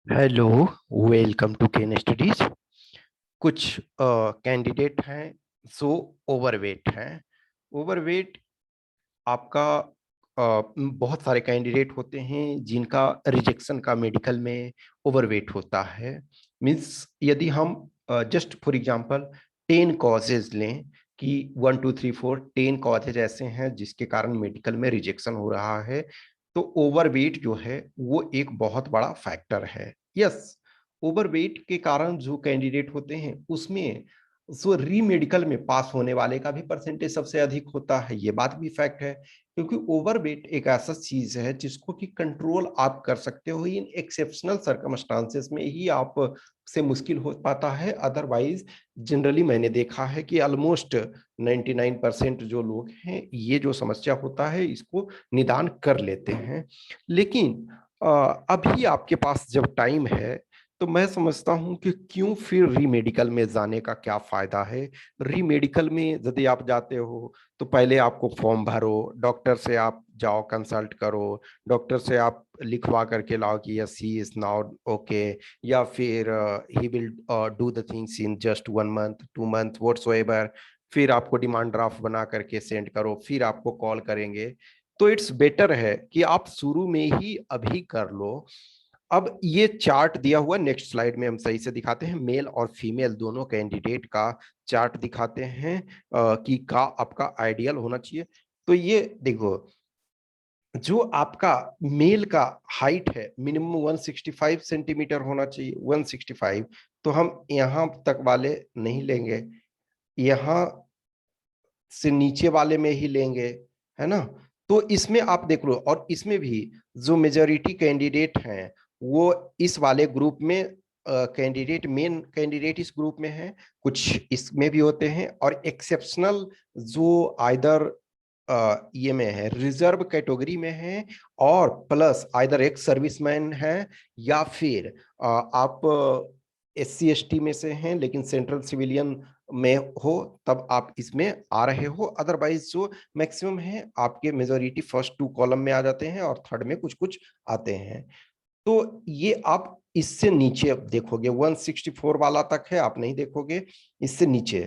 Hello, welcome to Ken Studies. कुछ candidate हैं जो ओवरवेट हैं। ओवरवेट आपका बहुत सारे कैंडिडेट होते हैं जिनका रिजेक्शन का मेडिकल में ओवरवेट होता है। मीन्स यदि हम जस्ट फॉर एग्जांपल 10 कॉजेज लें कि 1 2 3 4 10 कॉजेज ऐसे हैं जिसके कारण मेडिकल में रिजेक्शन हो रहा है, तो ओवरवेट जो है वो एक बहुत बड़ा फैक्टर है। यस, ओवरवेट के कारण जो कैंडिडेट होते हैं उसमें सो री मेडिकल में पास होने वाले का भी परसेंटेज सबसे अधिक होता है। ये बात भी फैक्ट है, क्योंकि ओवरवेट एक ऐसा चीज है जिसको कि कंट्रोल आप कर सकते हो इन एक्सेप्शनल सर्कमस्टांसेस में ही आप से मुश्किल हो पाता है। अदरवाइज जनरली मैंने देखा है कि ऑलमोस्ट 99% जो लोग हैं ये जो समस्या होता है इसको निदान कर लेते हैं। लेकिन अभी आपके पास जब टाइम है तो मैं समझता हूं कि क्यों फिर री मेडिकल में जाने का क्या फायदा है। री मेडिकल में यदि आप जाते हो तो पहले आपको फॉर्म भरो, डॉक्टर से आप जाओ कंसल्ट करो, डॉक्टर से आप लिखवा करके लाओ कि yes he is now okay, या फिर he will do the things in just 1 month 2 month whatsoever. फिर आपको डिमांड ड्राफ्ट बना करके सेंड करो, फिर आपको कॉल करेंगे। तो इट्स बेटर है कि आप शुरू में ही अभी कर लो। अब ये चार्ट दिया हुआ नेक्स्ट स्लाइड में हम सही से दिखाते हैं, मेल और फीमेल दोनों कैंडिडेट का चार्ट दिखाते हैं कि का आपका आइडियल होना चाहिए। तो ये देखो, जो आपका मेल का हाइट है मिनिमम 165 सेंटीमीटर होना चाहिए, 165। तो हम यहां तक वाले नहीं लेंगे, यहां से नीचे वाले में ही लेंगे, है ना। तो इसमें आप देख लो, और इसमें भी जो मेजोरिटी कैंडिडेट हैं वो इस वाले ग्रुप में कैंडिडेट, मेन कैंडिडेट इस ग्रुप में है, कुछ इसमें भी होते हैं, और एक्सेप्शनल जो आइदर ये में है, रिजर्व कैटेगरी में है, और प्लस आइदर एक सर्विसमैन है, या फिर आप SC ST में से हैं लेकिन सेंट्रल सिविलियन में हो तब आप इसमें आ रहे हो। अदरवाइज जो मैक्सिमम है आपके मेजोरिटी फर्स्ट 2 कॉलम में आ जाते हैं और थर्ड में कुछ कुछ आते हैं। तो ये आप इससे नीचे अब देखोगे, 164 वाला तक है, आप नहीं देखोगे इससे नीचे।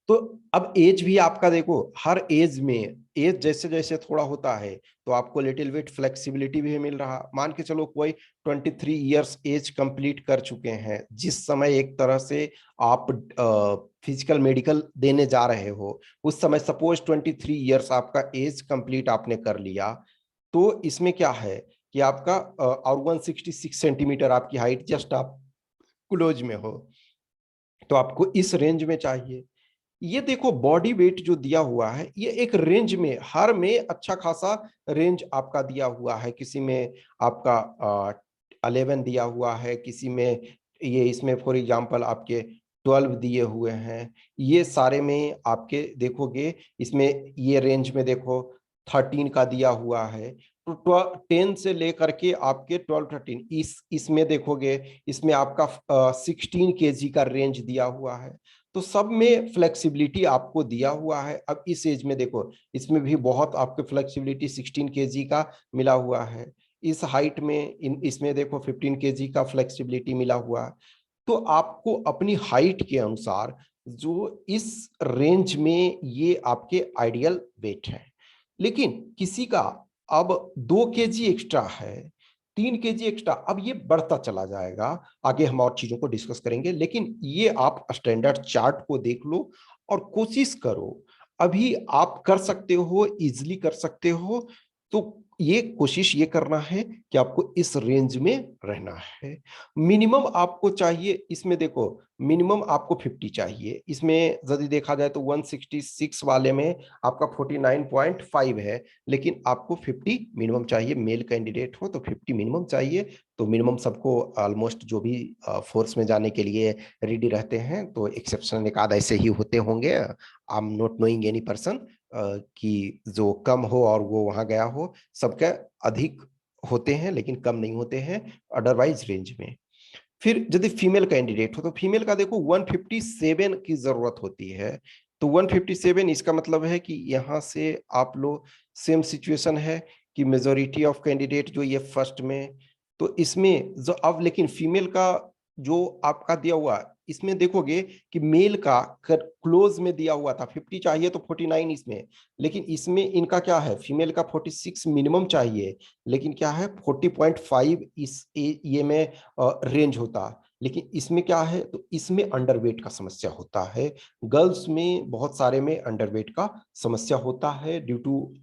तो अब एज भी आपका देखो, हर एज में एज जैसे जैसे थोड़ा होता है तो आपको लिटिल बिट फ्लेक्सिबिलिटी भी मिल रहा। मान के चलो कोई 23 इयर्स एज कंप्लीट कर चुके हैं, जिस समय एक तरह से आप फिजिकल मेडिकल देने जा रहे हो, उस समय सपोज 23 इयर्स आपका एज कंप्लीट आपने कर लिया, तो इसमें क्या है कि आपका और 166 सेंटीमीटर आपकी हाइट, जस्ट आप क्लोज में हो, तो आपको इस रेंज में चाहिए। ये देखो बॉडी वेट जो दिया हुआ है ये एक रेंज में, हर में अच्छा खासा रेंज आपका दिया हुआ है। किसी में आपका 11 दिया हुआ है, किसी में ये इसमें फॉर एग्जांपल आपके 12 दिए हुए हैं। ये सारे में आपके देखोगे, इसमें ये रेंज में देखो 13 का दिया हुआ है। तो 10 से लेकर के आपके 12 13 इसमें देखोगे, इसमें आपका 16 kg का रेंज दिया हुआ है। तो सब में फ्लेक्सिबिलिटी आपको दिया हुआ है। अब इस एज में देखो, इसमें भी बहुत आपको फ्लेक्सिबिलिटी 16 kg का मिला हुआ है। इस हाइट में इसमें देखो 15 kg का फ्लेक्सिबिलिटी मिला हुआ है। तो आपको अपनी हाइट के अनुसार जो इस रेंज में ये आपके आइडियल वेट है। लेकिन किसी का अब 2 kg एक्स्ट्रा है, 3 kg एक्स्ट्रा, अब ये बढ़ता चला जाएगा। आगे हम और चीजों को डिस्कस करेंगे, लेकिन ये आप स्टैंडर्ड चार्ट को देख लो और कोशिश करो। अभी आप कर सकते हो, इजिली कर सकते हो। तो ये कोशिश ये करना है कि आपको इस रेंज में रहना है। मिनिमम आपको चाहिए, इसमें देखो मिनिमम आपको 50 चाहिए। इसमें यदि देखा जाए तो 166 वाले में आपका 49.5 है, लेकिन आपको 50 मिनिमम चाहिए। मेल कैंडिडेट हो तो 50 मिनिमम चाहिए। तो मिनिमम सबको ऑलमोस्ट जो भी फोर्स में जाने के लिए रेडी रहते हैं, तो एक्सेप्शन एक आध ऐसे ही होते होंगे। आई am not knowing any person कि जो कम हो और वो वहां गया हो, सबके अधिक होते हैं लेकिन कम नहीं होते हैं अदरवाइज रेंज में। फिर यदि फीमेल कैंडिडेट हो तो फीमेल का देखो 157 की जरूरत होती है। तो 157 इसका मतलब है कि यहां से आप लोग सेम सिचुएशन है कि मेजोरिटी ऑफ कैंडिडेट जो ये फर्स्ट में, तो इसमें जो अब लेकिन फीमेल का जो आपका दिया हुआ, इसमें देखोगे कि मेल का क्लोज में दिया हुआ था 50 चाहिए तो 49 इसमें, लेकिन इसमें इनका क्या है, फीमेल का 46 मिनिमम चाहिए, लेकिन क्या है 40.5 इस ये में रेंज होता, लेकिन इसमें क्या है, तो इसमें अंडरवेट का समस्या होता है। गर्ल्स में बहुत सारे में अंडरवेट का समस्या होता है due to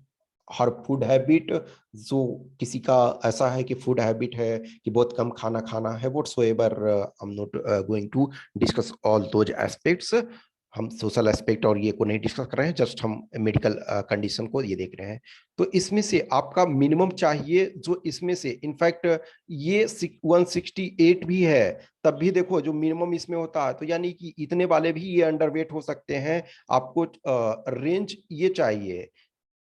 her food habit. जो किसी का ऐसा है कि फूड हैबिट है कि बहुत कम खाना खाना है, whatsoever I am not going to discuss all those aspects. हम सोशल एस्पेक्ट और ये को नहीं डिस्कस कर रहे हैं, जस्ट हम मेडिकल कंडीशन को ये देख रहे हैं। तो इसमें से आपका मिनिमम चाहिए, जो इसमें से इनफैक्ट ये 168 भी है, तब भी देखो जो मिनिमम इसमें होता है, तो यानी कि इतने वाले भी ये अंडरवेट हो सकते हैं। आपको रेंज ये चाहिए,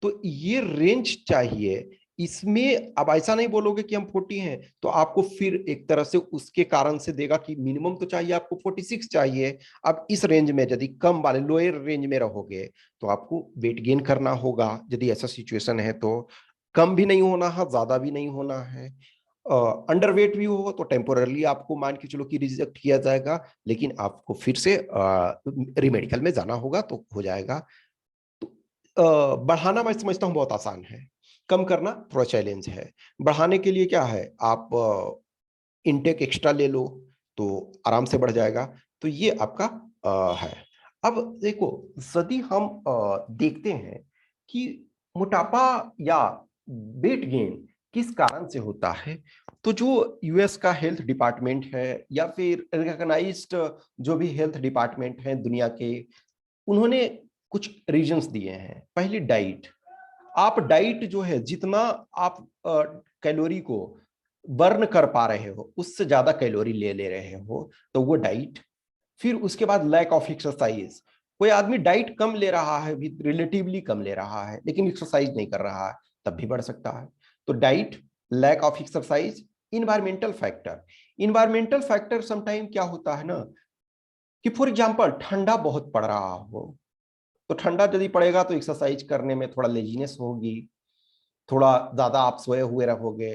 तो ये रेंज चाहिए। इसमें अब ऐसा नहीं बोलोगे कि हम 40 हैं, तो आपको फिर एक तरह से उसके कारण से देगा कि मिनिमम तो चाहिए आपको 46 चाहिए। अब इस रेंज में यदि कम वाले लोअर रेंज में रहोगे तो आपको वेट गेन करना होगा, यदि ऐसा सिचुएशन है तो। कम भी नहीं होना है, ज्यादा भी नहीं होना है। अंडरवेट भी हो तो टेम्पोरली आपको मान के चलो कि रिजेक्ट किया जाएगा, लेकिन आपको फिर से रिमेडिकल में जाना होगा तो हो जाएगा। बढ़ाना मैं समझता हूं बहुत आसान है, कम करना थोड़ा चैलेंज है। बढ़ाने के लिए क्या है, आप इनटेक एक्स्ट्रा ले लो तो आराम से बढ़ जाएगा। तो ये आपका है। अब देखो, यदि हम देखते हैं कि मोटापा या वेट गेन किस कारण से होता है, तो जो यूएस का हेल्थ डिपार्टमेंट है या फिर रिकॉग्नाइज्ड जो भी हेल्थ डिपार्टमेंट है दुनिया के, उन्होंने कुछ रीजंस दिए हैं। पहली, डाइट। आप डाइट जो है, जितना आप कैलोरी को बर्न कर पा रहे हो उससे ज्यादा कैलोरी ले ले रहे हो, तो वो डाइट। फिर उसके बाद लैक ऑफ एक्सरसाइज। कोई आदमी डाइट कम ले रहा है, भी रिलेटिवली कम ले रहा है, लेकिन एक्सरसाइज नहीं कर रहा है, तब भी बढ़ सकता है। तो diet, lack of exercise, environmental factor. Environmental factor sometime क्या होता है ना, कि फॉर एग्जाम्पल ठंडा बहुत पड़ रहा हो, तो ठंडा यदि पड़ेगा तो एक्सरसाइज करने में थोड़ा लेजीनेस होगी, थोड़ा ज्यादा आप सोए हुए रहोगे।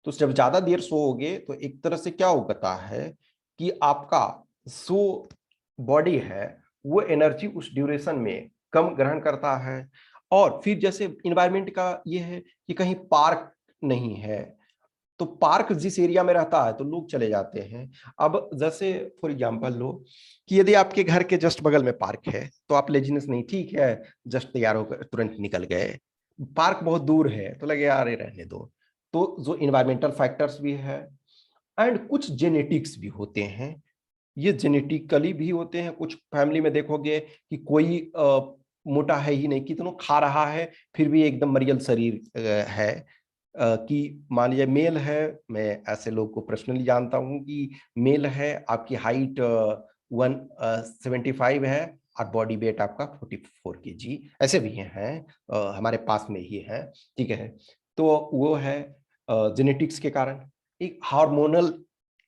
तो जब ज्यादा देर सोओगे तो एक तरह से क्या होता है कि आपका जो बॉडी है वो एनर्जी उस ड्यूरेशन में कम ग्रहण करता है। और फिर जैसे इन्वायरमेंट का ये है कि कहीं पार्क नहीं है, तो पार्क जिस एरिया में रहता है तो लोग चले जाते हैं। अब जैसे फॉर एग्जांपल लो कि यदि आपके घर के जस्ट बगल में पार्क है, तो आप लेजीनेस नहीं, ठीक है जस्ट तैयार होकर तुरंत निकल गए। पार्क बहुत दूर है तो लगे यार ये रहने दो। तो जो इन्वायरमेंटल फैक्टर्स भी है, एंड कुछ जेनेटिक्स भी होते हैं। ये जेनेटिकली भी होते हैं। कुछ फैमिली में देखोगे कि कोई मोटा है ही नहीं, कितनों खा रहा है फिर भी एकदम मरियल शरीर है। कि मान लीजिए मेल है, मैं ऐसे लोग को पर्सनली जानता हूं कि मेल है, आपकी हाइट 175 है और बॉडी वेट आपका 44 kg, ऐसे भी हैं, हमारे पास में ही है। ठीक है, तो वो है जेनेटिक्स के कारण। एक हार्मोनल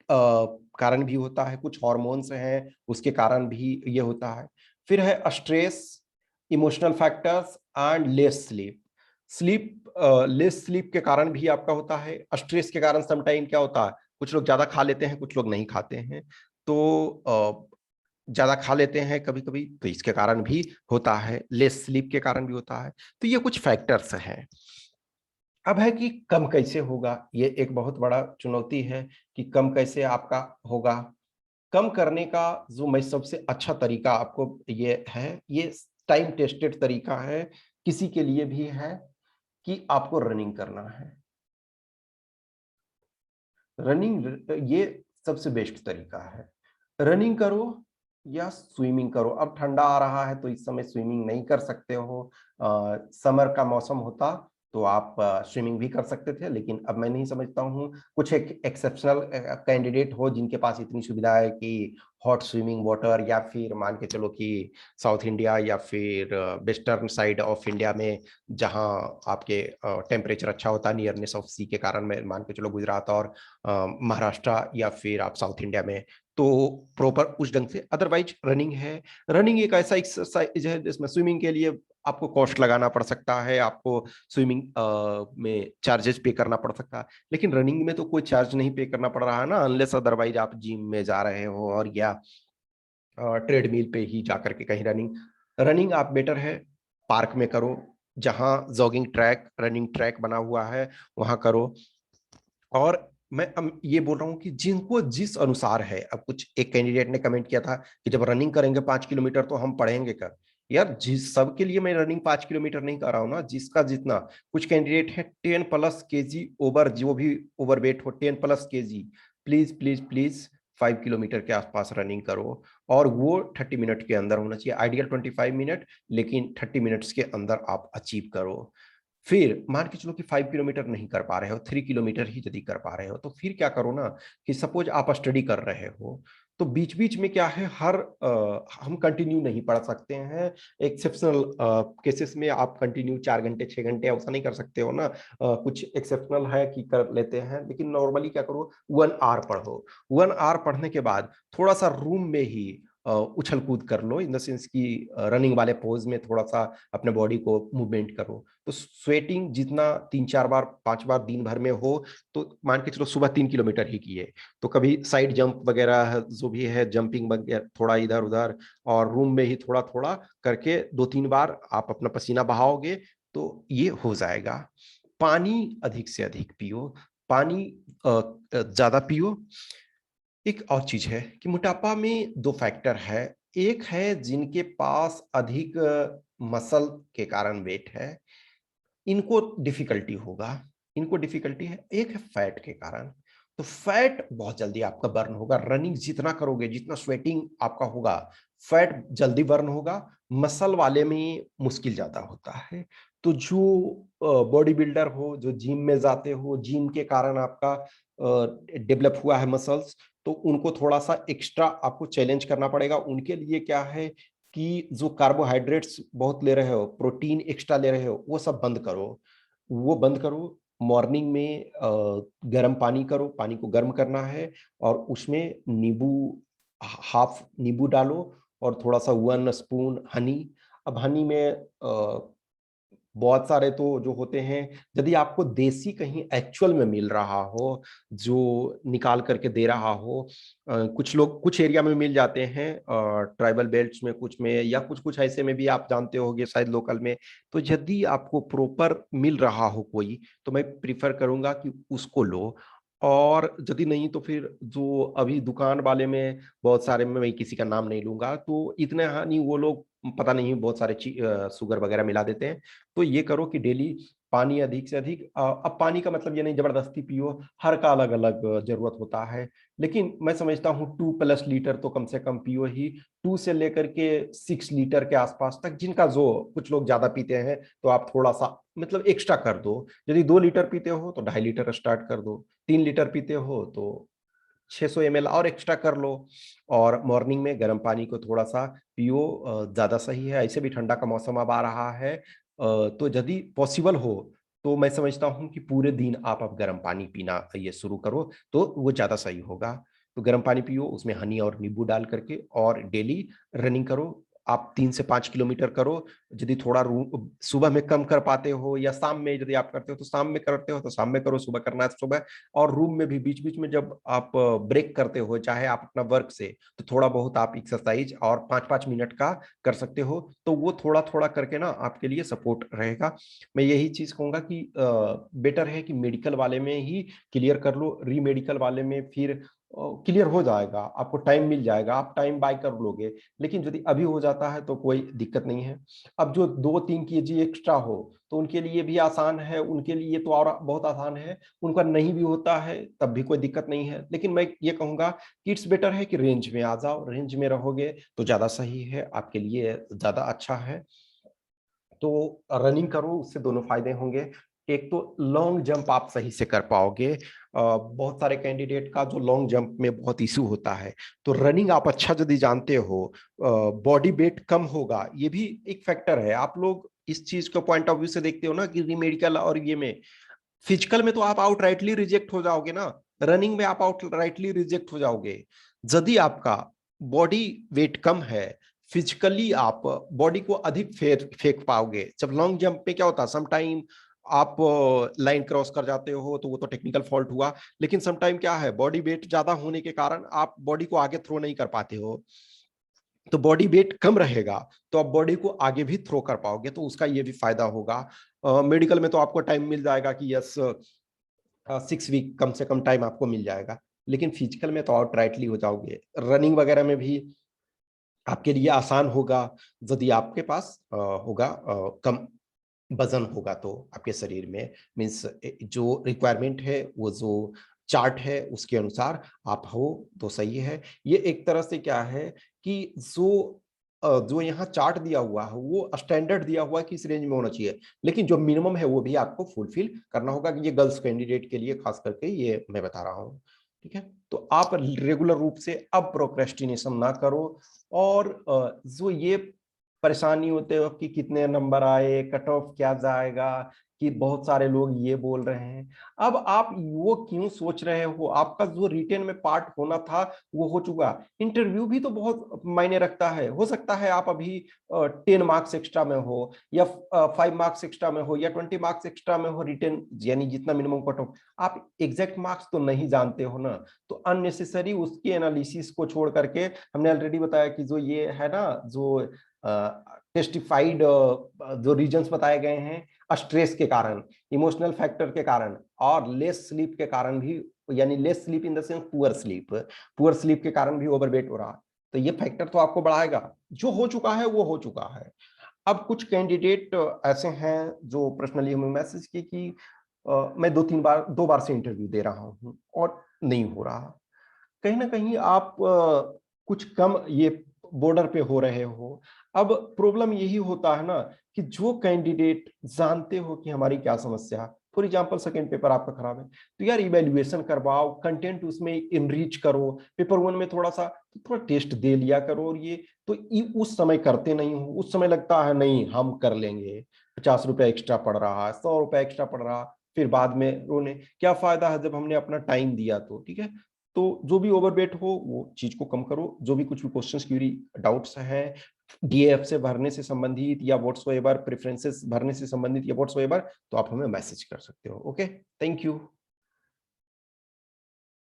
कारण भी होता है, कुछ हॉर्मोन्स हैं उसके कारण भी ये होता है। फिर है stress, emotional factors and less sleep. Less sleep के कारण भी आपका होता है। स्ट्रेस के कारण समटाइम क्या होता है, कुछ लोग ज्यादा खा लेते हैं, कुछ लोग नहीं खाते हैं। तो ज्यादा खा लेते हैं कभी कभी, तो इसके कारण भी होता है, लेस स्लीप के कारण भी होता है। तो ये कुछ फैक्टर्स हैं। अब है कि कम कैसे होगा, ये एक बहुत बड़ा चुनौती है कि कम कैसे आपका होगा। कम करने का जो मैं सबसे अच्छा तरीका आपको ये है, ये टाइम टेस्टेड तरीका है, किसी के लिए भी है, कि आपको रनिंग करना है। रनिंग ये सबसे बेस्ट तरीका है। रनिंग करो या स्विमिंग करो। अब ठंडा आ रहा है तो इस समय स्विमिंग नहीं कर सकते हो, समर का मौसम होता तो आप स्विमिंग भी कर सकते थे, लेकिन अब मैं नहीं समझता हूँ। कुछ एक एक्सेप्शनल कैंडिडेट हो जिनके पास इतनी सुविधा है कि हॉट स्विमिंग वाटर, या फिर मान के चलो कि साउथ इंडिया या फिर वेस्टर्न साइड ऑफ इंडिया में जहाँ आपके टेम्परेचर अच्छा होता है, नियरनेस ऑफ सी के कारण, मैं मान के चलो गुजरात और महाराष्ट्र या फिर आप साउथ इंडिया में, तो प्रॉपर उस ढंग से। अदरवाइज रनिंग है। रनिंग एक ऐसा एक्सरसाइज है जिसमें स्विमिंग के लिए आपको कॉस्ट लगाना पड़ सकता है, आपको स्विमिंग में चार्जेस पे करना पड़ सकता है, लेकिन रनिंग में तो कोई चार्ज नहीं पे करना पड़ रहा है ना, अनलेस अदरवाइज आप जिम में जा रहे हो और या ट्रेडमिल पे ही जाकर के कहीं रनिंग रनिंग आप बेटर है पार्क में करो, जहां जॉगिंग ट्रैक रनिंग ट्रैक बना हुआ है वहां करो। और मैं ये बोल रहा हूँ कि जिनको जिस अनुसार है, अब कुछ एक कैंडिडेट ने कमेंट किया था कि जब रनिंग करेंगे 5 किलोमीटर तो हम पढ़ेंगे कर। यार जिस सबके लिए मैं रनिंग 5 किलोमीटर नहीं कर रहा हूँ ना, जिसका जितना। कुछ कैंडिडेट है 10+ kg ओवर, जो भी ओवर वेट हो 10+ kg, please please please 5 kilometre के आसपास रनिंग करो। और वो 30 मिनट के अंदर होना चाहिए, आइडियल 25 मिनट, लेकिन 30 मिनट्स के अंदर आप अचीव करो। फिर मान के चलो कि 5 किलोमीटर नहीं कर पा रहे हो, 3 किलोमीटर ही यदि कर पा रहे हो, तो फिर क्या करो ना कि सपोज आप स्टडी कर रहे हो, तो बीच बीच में क्या है, हम कंटिन्यू नहीं पढ़ सकते हैं। एक्सेप्शनल केसेस में आप कंटिन्यू 4 घंटे 6 घंटे ऐसा नहीं कर सकते हो ना। कुछ एक्सेप्शनल है कि कर लेते हैं, लेकिन नॉर्मली क्या करो, 1 आवर पढ़ो। 1 आवर पढ़ने के बाद थोड़ा सा रूम में ही उछल कूद कर लो, इन द सेंस की रनिंग वाले पोज में थोड़ा सा अपने बॉडी को मूवमेंट करो। तो स्वेटिंग जितना 3 4 बार 5 बार दिन भर में हो, तो मान के चलो सुबह 3 किलोमीटर ही किए, तो कभी साइड जंप वगैरह जो भी है, जंपिंग वगैरह थोड़ा इधर उधर, और रूम में ही थोड़ा थोड़ा करके 2 3 बार आप अपना पसीना बहाओगे तो ये हो जाएगा। पानी अधिक से अधिक पियो, पानी ज्यादा पियो। एक और चीज है कि मोटापा में दो फैक्टर है। एक है जिनके पास अधिक मसल के कारण वेट है, इनको डिफिकल्टी होगा, इनको डिफिकल्टी है। एक है फैट के कारण, तो फैट बहुत जल्दी आपका बर्न होगा, रनिंग जितना करोगे, जितना स्वेटिंग आपका होगा, फैट जल्दी बर्न होगा। मसल वाले में मुश्किल ज्यादा होता है। तो जो बॉडी बिल्डर हो, जो जिम में जाते हो, जिम के कारण आपका डेवलप हुआ है मसल्स, तो उनको थोड़ा सा एक्स्ट्रा आपको चैलेंज करना पड़ेगा। उनके लिए क्या है कि जो कार्बोहाइड्रेट्स बहुत ले रहे हो, प्रोटीन एक्स्ट्रा ले रहे हो, वो सब बंद करो, वो बंद करो। मॉर्निंग में गर्म पानी करो, पानी को गर्म करना है, और उसमें नींबू, हाफ नींबू डालो, और थोड़ा सा 1 स्पून हनी। अब हनी में बहुत सारे तो जो होते हैं, यदि आपको देसी कहीं एक्चुअल में मिल रहा हो, जो निकाल करके दे रहा हो, कुछ लोग कुछ एरिया में मिल जाते हैं, ट्राइबल बेल्ट्स में कुछ में, या कुछ कुछ ऐसे में भी आप जानते होंगे शायद लोकल में। तो यदि आपको प्रॉपर मिल रहा हो कोई, तो मैं प्रिफर करूंगा कि उसको लो। और यदि नहीं तो फिर जो अभी दुकान वाले में बहुत सारे में, मैं किसी का नाम नहीं लूंगा, तो इतने हानि वो लोग पता नहीं बहुत सारे शुगर वगैरह मिला देते हैं। तो ये करो कि डेली पानी अधिक से अधिक, अब पानी का मतलब ये नहीं जबरदस्ती पियो, हर का अलग अलग जरूरत होता है, लेकिन मैं समझता हूँ 2+ लीटर तो कम से कम पियो ही। 2 से लेकर के 6 लीटर के आसपास तक, जिनका जो, कुछ लोग ज्यादा पीते हैं तो आप थोड़ा सा मतलब एक्स्ट्रा कर दो। यदि 2 लीटर पीते हो तो 2.5 लीटर स्टार्ट कर दो, 3 लीटर पीते हो तो 600 ml और एक्स्ट्रा कर लो। और मॉर्निंग में गर्म पानी को थोड़ा सा पियो, ज्यादा सही है। ऐसे भी ठंडा का मौसम अब आ रहा है, तो यदि पॉसिबल हो तो मैं समझता हूँ कि पूरे दिन आप गर्म पानी पीना ये शुरू करो, तो वो ज्यादा सही होगा। तो गर्म पानी पियो, उसमें हनी और नींबू डाल करके, और डेली रनिंग करो। आप 3 से 5 किलोमीटर करो। यदि थोड़ा सुबह में कम कर पाते हो, या शाम में यदि आप करते हो तो शाम में करते हो तो शाम में करो, सुबह करना है सुबह। और रूम में भी बीच बीच में जब आप ब्रेक करते हो, चाहे आप अपना वर्क से, तो थोड़ा बहुत आप एक्सरसाइज और 5 5 मिनट का कर सकते हो, तो वो थोड़ा थोड़ा करके ना आपके लिए सपोर्ट रहेगा। मैं यही चीज कहूंगा कि बेटर है कि मेडिकल वाले में ही क्लियर कर लो, री मेडिकल वाले में फिर क्लियर हो जाएगा, आपको टाइम मिल जाएगा, आप टाइम बाय कर लोगे। लेकिन यदि अभी हो जाता है तो कोई दिक्कत नहीं है। अब जो 2 3 kg एक्स्ट्रा हो, तो उनके लिए भी आसान है, उनके लिए तो और बहुत आसान है। उनका नहीं भी होता है तब भी कोई दिक्कत नहीं है, लेकिन मैं ये कहूंगा कि इट्स बेटर है कि रेंज में आ जाओ, रेंज में रहोगे तो ज्यादा सही है, आपके लिए ज्यादा अच्छा है। तो रनिंग करो, उससे दोनों फायदे होंगे। एक तो लॉन्ग जंप आप सही से कर पाओगे। बहुत सारे कैंडिडेट का जो लॉन्ग जंप में बहुत इशू होता है, तो रनिंग आप अच्छा यदि जानते हो, बॉडी वेट कम होगा, ये भी एक फैक्टर है। आप लोग इस चीज को पॉइंट ऑफ व्यू से देखते हो ना कि मेडिकल और ये में, फिजिकल में तो आप आउट राइटली रिजेक्ट हो जाओगे ना, रनिंग में आप आउट राइटली रिजेक्ट हो जाओगे। यदि आपका बॉडी वेट कम है, फिजिकली आप बॉडी को अधिक फेंक पाओगे। जब लॉन्ग जंप पे क्या होता है, सम टाइम आप लाइन क्रॉस कर जाते हो तो वो तो टेक्निकल फॉल्ट हुआ, लेकिन सम टाइम क्या है, बॉडी वेट ज्यादा होने के कारण आप बॉडी को आगे थ्रो नहीं कर पाते हो। तो बॉडी वेट कम रहेगा तो आप बॉडी को आगे भी थ्रो कर पाओगे, तो उसका ये भी फायदा होगा। मेडिकल में तो आपको टाइम मिल जाएगा कि यस 6 वीक कम से कम टाइम आपको मिल जाएगा, लेकिन फिजिकल में तो आउटराइटली हो जाओगे। रनिंग वगैरह में भी आपके लिए आसान होगा यदि आपके पास होगा कम वजन होगा तो आपके शरीर में, मीन्स जो रिक्वायरमेंट है वो जो चार्ट है उसके अनुसार आप हो तो सही है। ये एक तरह से क्या है कि जो यहाँ चार्ट दिया हुआ है वो स्टैंडर्ड दिया हुआ है कि इस रेंज में होना चाहिए, लेकिन जो मिनिमम है वो भी आपको फुलफिल करना होगा। कि ये गर्ल्स कैंडिडेट के लिए खास करके ये मैं बता रहा हूँ, ठीक है। तो आप रेगुलर रूप से अब प्रोक्रेस्टिनेशन ना करो, और जो ये परेशानी होते हो कि कितने नंबर आए, कट ऑफ क्या जाएगा, कि बहुत सारे लोग ये बोल रहे हैं, अब आप वो क्यों सोच रहे हो? आपका जो रिटेन में पार्ट होना था वो हो चुका। इंटरव्यू भी तो बहुत मायने रखता है। हो सकता है आप अभी 10 मार्क्स एक्स्ट्रा में हो, या 5 मार्क्स एक्स्ट्रा में हो, या 20 मार्क्स एक्स्ट्रा में हो रिटेन, यानी जितना मिनिमम कट ऑफ। आप एग्जैक्ट मार्क्स तो नहीं जानते हो ना, तो अननेसेसरी उसके एनालिसिस को छोड़ करके, हमने ऑलरेडी बताया कि जो ये है ना, जो टेस्टिफाइड जो रीजंस बताए गए हैं, स्ट्रेस के कारण, इमोशनल फैक्टर के कारण, और लेस स्लीप के कारण भी, यानी less sleep in the sense poor sleep के कारण भी ओवरवेट हो रहा है। तो ये फैक्टर तो आपको बढ़ाएगा। जो हो चुका है वो हो चुका है। अब कुछ कैंडिडेट ऐसे हैं जो पर्सनली हमें मैसेज की कि मैं 2 बार से इंटरव्यू दे रहा हूँ और नहीं हो रहा। कहीं ना कहीं आप कुछ कम ये बॉर्डर पे हो रहे हो। अब प्रॉब्लम यही होता है ना कि जो कैंडिडेट जानते हो कि हमारी क्या समस्या है, फॉर एग्जांपल सेकंड पेपर आपका खराब है, तो यार इवेल्युएशन करवाओ, कंटेंट उसमें इनरीच करो। पेपर 1 में थोड़ा टेस्ट दे लिया करो, और ये तो उस समय करते नहीं हो। उस समय लगता है नहीं हम कर लेंगे, 50 रुपया एक्स्ट्रा पड़ रहा है, 100 रुपया एक्स्ट्रा पड़ रहा, फिर बाद में रोने। क्या फायदा है जब हमने अपना टाइम दिया तो, ठीक है। तो जो भी ओवरवेट हो वो चीज को कम करो। जो भी कुछ भी क्वेश्चंस क्यूरी डाउट्स हैं डीएफ से भरने से संबंधित, या व्हाट्सएवर प्रेफरेंसेस भरने से संबंधित, या व्हाट्सएवर, तो आप हमें मैसेज कर सकते हो। Okay, thank you.